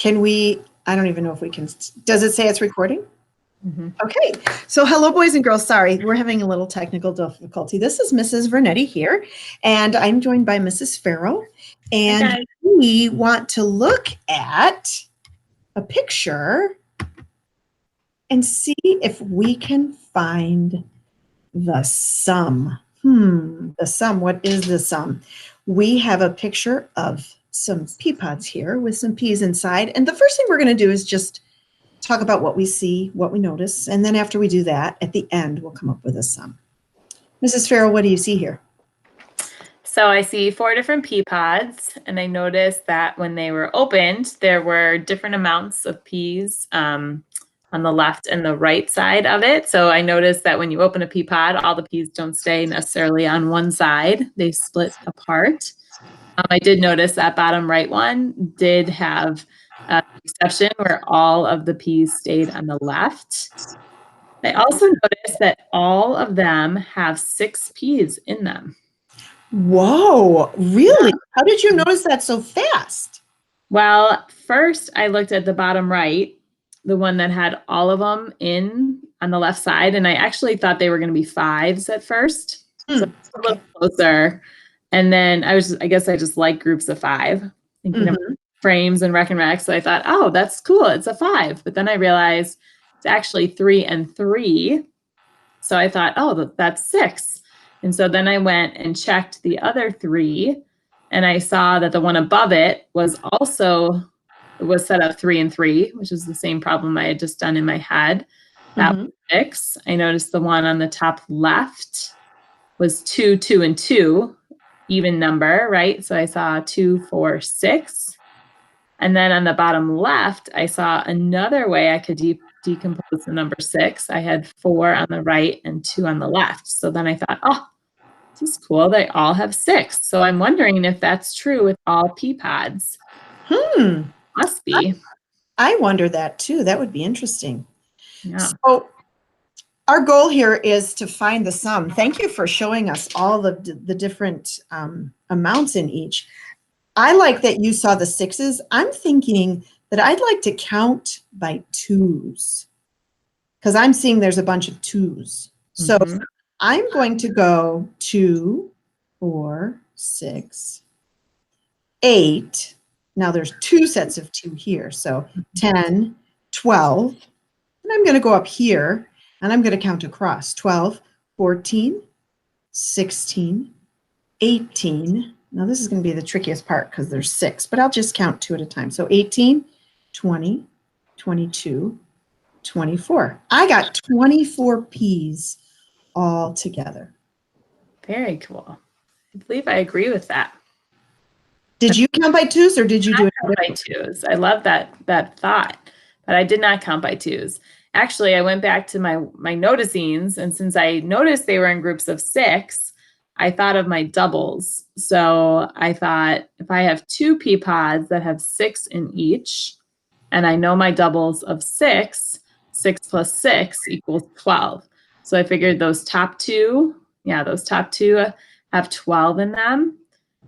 Can we, I don't even know if we can, does it say it's recording? Mm-hmm. Okay, so hello, boys and girls. Sorry, we're having a little technical difficulty. This is Mrs. Vernetti here, and I'm joined by Mrs. Farrell, and we want to look at a picture and see if we can find the sum. The sum, what is the sum? We have a picture of some pea pods here with some peas inside, and the first thing we're going to do is just talk about what we see, what we notice, and then after we do that, at the end, we'll come up with a sum. Mrs. Farrell, what do you see here? So I see 4 different pea pods, and I noticed that when they were opened, there were different amounts of peas on the left and the right side of it. So I noticed that when you open a pea pod, all the peas don't stay necessarily on one side. They split apart. I did notice that bottom right one did have an exception where all of the peas stayed on the left. I also noticed that all of them have 6 peas in them. Whoa, really? Yeah. How did you notice that so fast? Well, first I looked at the bottom right, the one that had all of them in on the left side, and I actually thought they were going to be 5s at first. So a little closer. And then I guess I just like groups of 5, thinking of frames and Rec and Rec. So I thought, oh, that's cool. It's a 5. But then I realized it's actually 3 and 3. So I thought, oh, that's 6. And so then I went and checked the other 3, and I saw that the one above it was set up 3 and 3, which is the same problem I had just done in my head. That was 6. I noticed the one on the top left was 2, 2, and 2. Even number, right? So I saw 2, 4, 6. And then on the bottom left, I saw another way I could decompose the number 6. I had 4 on the right and 2 on the left. So then I thought, oh, this is cool. They all have 6. So I'm wondering if that's true with all pea pods. Must be. I wonder that too. That would be interesting. Yeah. So our goal here is to find the sum. Thank you for showing us all the different amounts in each. I like that you saw the 6s. I'm thinking that I'd like to count by 2s because I'm seeing there's a bunch of 2s. So I'm going to go 2, 4, 6, 8. Now there's 2 sets of 2 here. So 10, 12. And I'm going to go up here. And I'm going to count across 12, 14, 16, 18. Now this is going to be the trickiest part because there's 6, but I'll just count 2 at a time. So 18, 20, 22, 24. I got 24 peas all together. Very cool. I believe I agree with that. Did you count by 2s or did you do it by 2s? I love that thought, but I did not count by 2s. Actually, I went back to my noticings, and since I noticed they were in groups of 6, I thought of my doubles. So I thought if I have 2 pea pods that have 6 in each, and I know my doubles of 6, 6 plus 6 equals 12. So I figured those top 2 have 12 in them.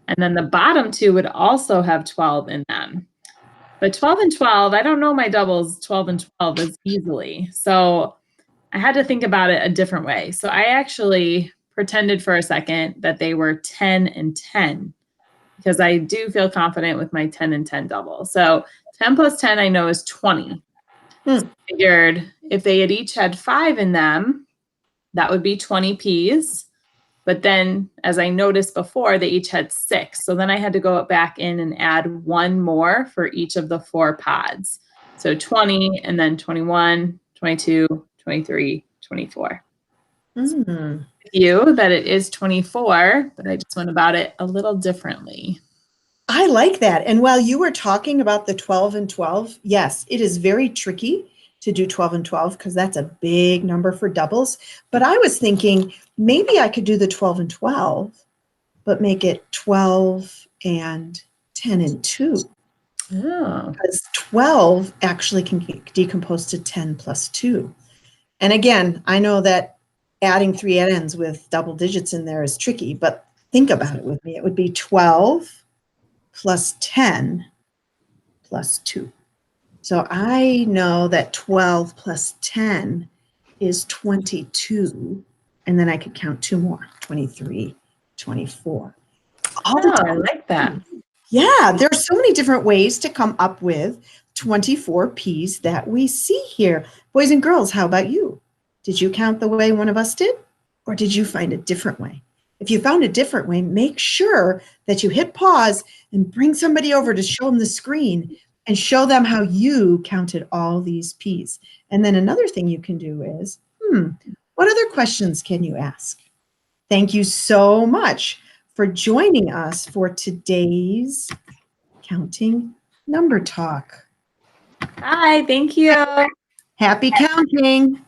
And then the bottom 2 would also have 12 in them. But 12 and 12, I don't know my doubles 12 and 12 as easily. So I had to think about it a different way. So I actually pretended for a second that they were 10 and 10 because I do feel confident with my 10 and 10 double. So 10 plus 10 I know is 20. So I figured if they had each had 5 in them, that would be 20 peas. But then, as I noticed before, they each had 6. So then I had to go back in and add 1 more for each of the 4 pods. So 20, and then 21, 22, 23, 24. You that it is 24, but I just went about it a little differently. I like that. And while you were talking about the 12 and 12, yes, it is very tricky to do 12 and 12 because that's a big number for doubles. But I was thinking maybe I could do the 12 and 12, but make it 12 and 10 and 2. Oh. Because 12 actually can decompose to 10 plus 2. And again, I know that adding 3 ends with double digits in there is tricky, but think about it with me. It would be 12 plus 10 plus 2. So I know that 12 plus 10 is 22. And then I could count two more, 23, 24. All the Oh, I time. like that. Yeah, there's so many different ways to come up with 24 P's that we see here. Boys and girls, how about you? Did you count the way one of us did? Or did you find a different way? If you found a different way, make sure that you hit pause and bring somebody over to show them the screen and show them how you counted all these P's. And then another thing you can do is, what other questions can you ask? Thank you so much for joining us for today's Counting Number Talk. Hi, thank you. Happy counting.